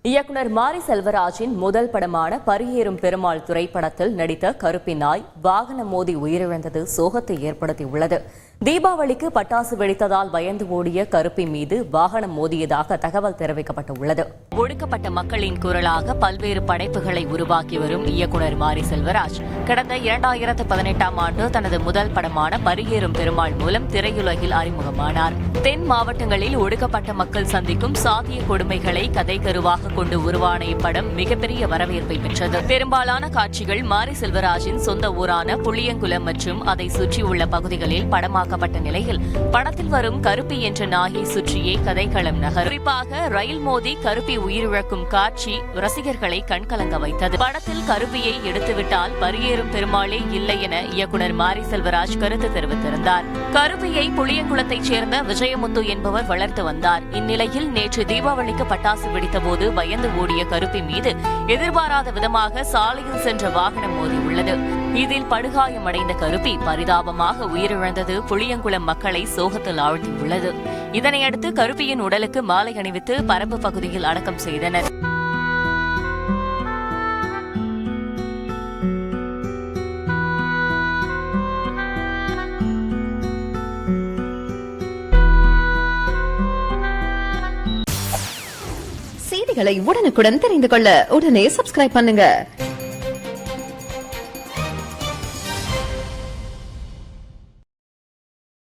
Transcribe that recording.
இயக்குனர் மாரி செல்வராஜின் முதல் படமான பரியேறும் பெருமாள் திரைப்படத்தில் நடித்த கருப்பி நாய் வாகனம் மோதி உயிரிழந்தது சோகத்தை ஏற்படுத்தியுள்ளது. தீபாவளிக்கு பட்டாசு வெடித்ததால் பயந்து ஓடிய கருப்பி மீது வாகனம் மோதியதாக தகவல் தெரிவிக்கப்பட்டுள்ளது. ஒடுக்கப்பட்ட மக்களின் குரலாக பல்வேறு படைப்புகளை உருவாக்கி வரும் இயக்குனர் மாரி செல்வராஜ் கடந்த 2018ஆம் ஆண்டு தனது முதல் படமான பரியேறும் பெருமாள் மூலம் திரையுலகில் அறிமுகமானார். தென் மாவட்டங்களில் ஒடுக்கப்பட்ட மக்கள் சந்திக்கும் சாதிய கொடுமைகளை கதை கருவாக கொண்டு உருவான இப்படம் மிகப்பெரிய வரவேற்பை பெற்றது. பெரும்பாலான காட்சிகள் மாரி செல்வராஜின் சொந்த ஊரான புளியங்குளம் மற்றும் அதை சுற்றியுள்ள பகுதிகளில் படமாக்கப்பட்ட நிலையில் படத்தில் வரும் கருப்பி என்ற நாயை சுற்றியே கதைக்களம் நகர். குறிப்பாக ரயில் மோதி கருப்பி உயிரிழக்கும் காட்சி ரசிகர்களை கண்கலங்க வைத்தது. படத்தில் கருப்பியை எடுத்துவிட்டால் பரியேறும் பெருமாளே இல்லை என இயக்குனர் மாரி செல்வராஜ் கருத்து தெரிவித்திருந்தார். கருப்பியை புளியங்குளத்தைச் சேர்ந்த விஜயமுத்து என்பவர் வளர்த்து வந்தார். இந்நிலையில் நேற்று தீபாவளிக்கு பட்டாசு வெடித்தபோது பயந்து ஓடிய கருப்பி மீது எதிர்பாராத விதமாக சாலையில் சென்ற வாகனம் மோதியுள்ளது. இதில் படுகாயமடைந்த கருப்பி பரிதாபமாக உயிரிழந்தது புளியங்குளம் மக்களை சோகத்தில் ஆழ்த்தியுள்ளது. இதனையடுத்து கருப்பியின் உடலுக்கு மாலை அணிவித்து பரப்பு பகுதியில் அடக்கம் செய்தனர். செய்திகளை உடனுக்குடன் தெரிந்து கொள்ள உடனே சப்ஸ்கிரைப் பண்ணுங்க.